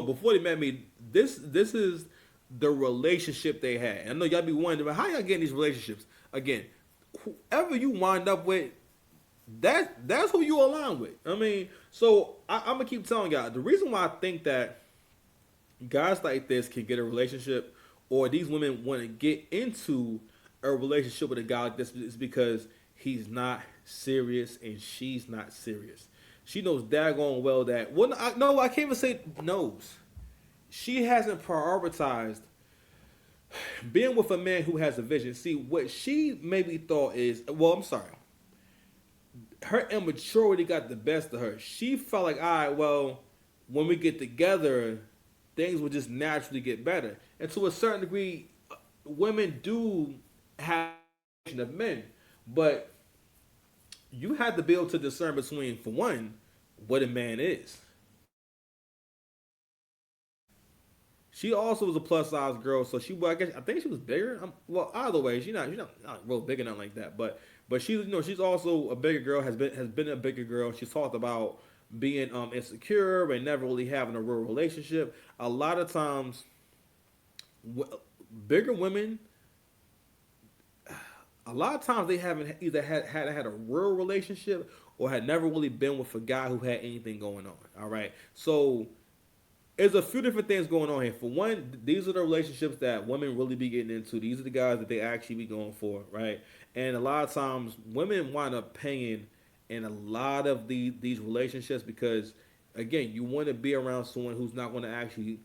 before they met me, this is the relationship they had. I know y'all be wondering how y'all get in these relationships. Again, whoever you wind up with, that's who you align with. I mean, so I'm gonna keep telling y'all the reason why I think that guys like this can get a relationship, or these women want to get into a relationship with a guy like this, is because he's not serious and she's not serious. She knows daggone well that. Well, no, I can't even say knows. She hasn't prioritized being with a man who has a vision. See, what she maybe thought is, well, I'm sorry, her immaturity got the best of her. She felt like, all right, well, when we get together, things will just naturally get better. And to a certain degree, women do have of men, but you have to be able to discern between, for one, what a man is. She also was a plus size girl, so she, well, I think she was bigger. Well, either way, she's not real big or nothing like that. But she's also a bigger girl. Has been a bigger girl. She's talked about being insecure and never really having a real relationship. A lot of times, bigger women, a lot of times they haven't either had a real relationship or had never really been with a guy who had anything going on. All right, so there's a few different things going on here. For one, these are the relationships that women really be getting into. These are the guys that they actually be going for, right? And a lot of times, women wind up paying in a lot of these relationships because, again, you want to be around someone who's not going to actually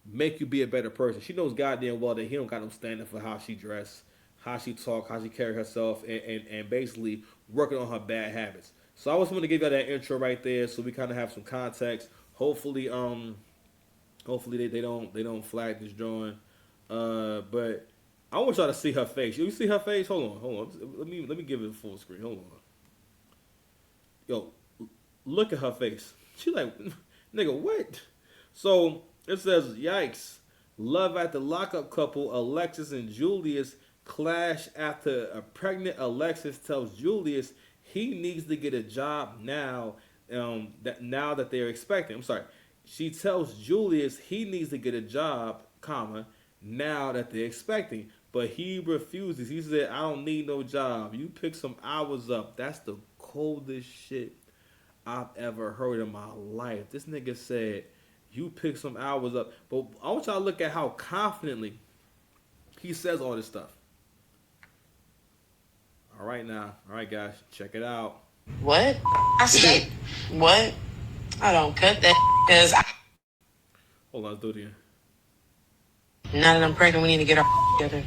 make you be a better person. She knows goddamn well that he don't got no standard for how she dress, how she talk, how she carry herself, and basically working on her bad habits. So I just want to give you that intro right there, so we kind of have some context. Hopefully they don't flag this drawing. But I want y'all to see her face. You see her face? Hold on. Let me give it a full screen. Hold on. Yo, look at her face. She like, nigga, what? So it says, yikes. Love at the lockup couple, Alexis and Julius, clash after a pregnant Alexis tells Julius he needs to get a job now. That they're expecting. I'm sorry. She tells Julius he needs to get a job, comma, now that they're expecting. But he refuses. He said, I don't need no job. You pick some hours up. That's the coldest shit I've ever heard in my life. This nigga said, you pick some hours up. But I want y'all to look at how confidently he says all this stuff. All right, guys, check it out. What? I said, what? I don't cut that because Hold on, let's do it again. now that I'm pregnant, we need to get our together.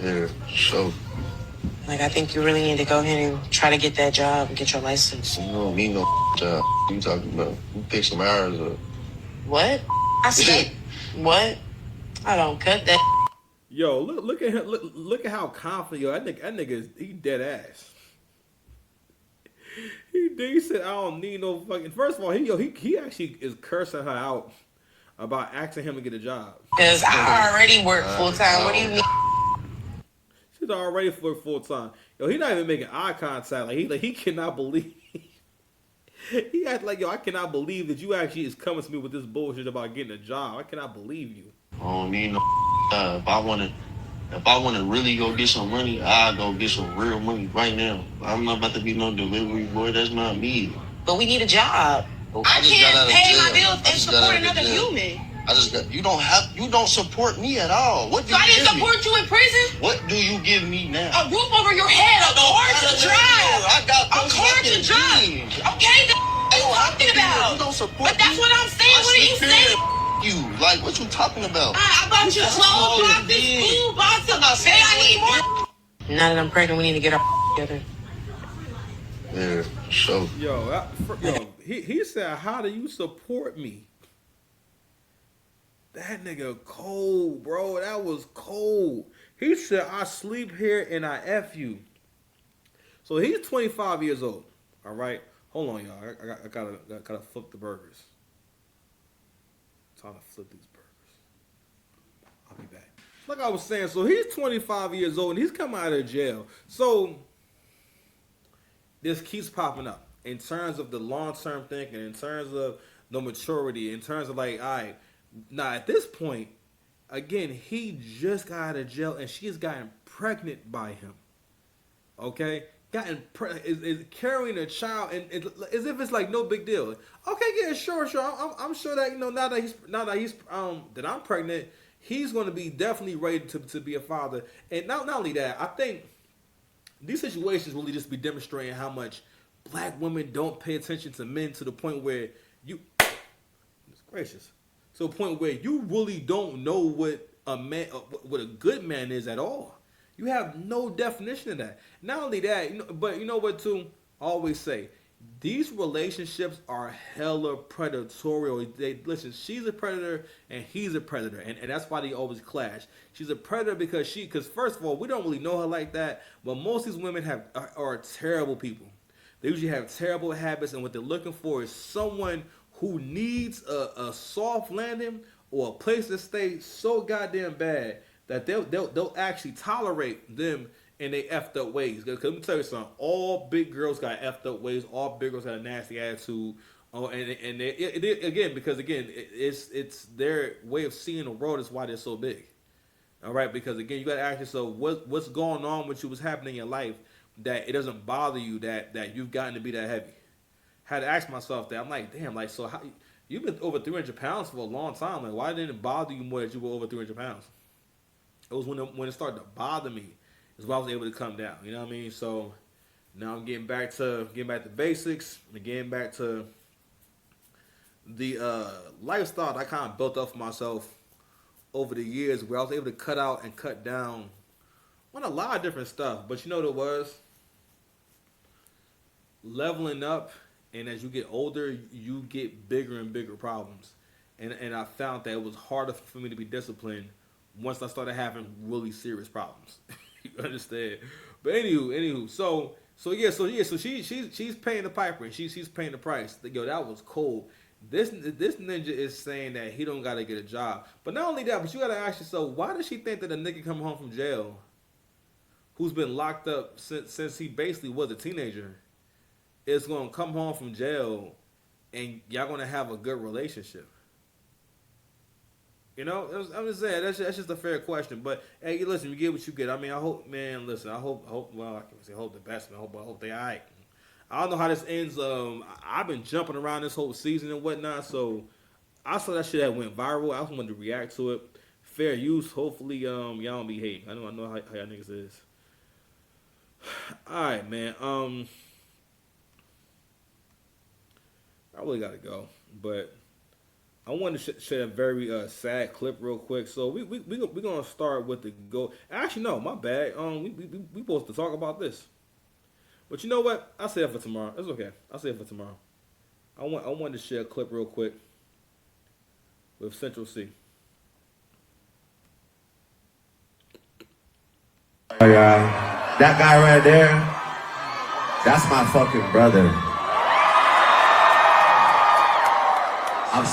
Yeah, so Like, I think you really need to go ahead and try to get that job and get your license. you don't need no job. You talking about? You pick some hours up. What? I said, what? I don't cut that. Yo, look at him. Look at how confident. Yo, that nigga is, he dead ass. He said, I don't need no fucking. First of all, he actually is cursing her out about asking him to get a job. Because I already work full time. What do you mean? She's already for full time. Yo, he not even making eye contact. He cannot believe. He act like, yo, I cannot believe that you actually is coming to me with this bullshit about getting a job. I cannot believe you. I don't need no job. If I wanna really go get some money, I'll go get some real money right now. I'm not about to be no delivery boy. That's not me. But we need a job. I just got out can't of pay jail. my bills I and just got support out of another jail. human. You don't support me at all. What do So you I didn't give me? support you in prison? What do you give me now? A roof over your head, a car to drive. I got A car to drive. Okay, what are you talking about? You don't support But that's me. what I'm saying. What are you saying? You like what you talking about? I bought you clothes boxes, food boxes. I'm not saying I need more. Now that I'm pregnant, we need to get our together. Yeah, so He said, how do you support me? That nigga cold, bro. That was cold. He said, I sleep here and I F you. So he's 25 years old. All right. Hold on, y'all. I gotta flip the burgers. Time to flip these burgers. I'll be back. Like I was saying, so he's 25 years old and he's coming out of jail. So this keeps popping up in terms of the long-term thinking, in terms of no maturity in terms of like, all right, now at this point, again, he just got out of jail and she has gotten pregnant by him. Okay, is carrying a child and as if it's like no big deal. Okay, yeah, sure. I'm sure that now that he's that I'm pregnant, he's going to be definitely ready to be a father. And not only that, I think these situations really just be demonstrating how much black women don't pay attention to men to the point where it's gracious. To the point where you really don't know what a man, what a good man is at all. You have no definition of that. Not only that, but you know what too? I always say, these relationships are hella predatory. Listen, she's a predator and he's a predator, and that's why they always clash. She's a predator because first of all, we don't really know her like that, but most of these women are terrible people. They usually have terrible habits, and what they're looking for is someone who needs a soft landing or a place to stay so goddamn bad that they'll actually tolerate them in they effed up ways. Because let me tell you something, all big girls got effed up ways. All big girls got a nasty attitude. Oh, and it's their way of seeing the world is why they're so big. All right, because again, you got to ask yourself what's going on with you, what's happening in your life that it doesn't bother you that you've gotten to be that heavy. Had to ask myself that. I'm like, damn, like so how you've been over 300 pounds for a long time. Like, why didn't it bother you more that you were over 300 pounds? It was when it started to bother me is when I was able to come down. You know what I mean? So now I'm getting back to basics and getting back to the lifestyle that I kind of built up for myself over the years, where I was able to cut out and cut down on a lot of different stuff. But you know what it was? Leveling up, and as you get older, you get bigger and bigger problems. And I found that it was harder for me to be disciplined once I started having really serious problems. You understand? But anywho, so she's paying the piper and she's paying the price. Yo, that was cold. This ninja is saying that he don't gotta get a job. But not only that, but you gotta ask yourself, why does she think that a nigga come home from jail who's been locked up since he basically was a teenager is gonna come home from jail and y'all gonna have a good relationship? You know, I'm just saying that's just a fair question. But hey, listen, you get what you get. I mean, I hope, man. Listen, I hope. Well, I can say hope the best, man. I hope they all right. I don't know how this ends. I've been jumping around this whole season and whatnot, so I saw that shit that went viral. I just wanted to react to it. Fair use. Hopefully, y'all don't be hating. I know how y'all niggas is. All right, man. I really gotta go, but I want to share a very sad clip real quick. So we gonna start with the go. Actually, no, my bad. We supposed to talk about this, but you know what? I'll save it for tomorrow. It's okay. I'll save it for tomorrow. I want to share a clip real quick with Central C. That guy right there, that's my fucking brother.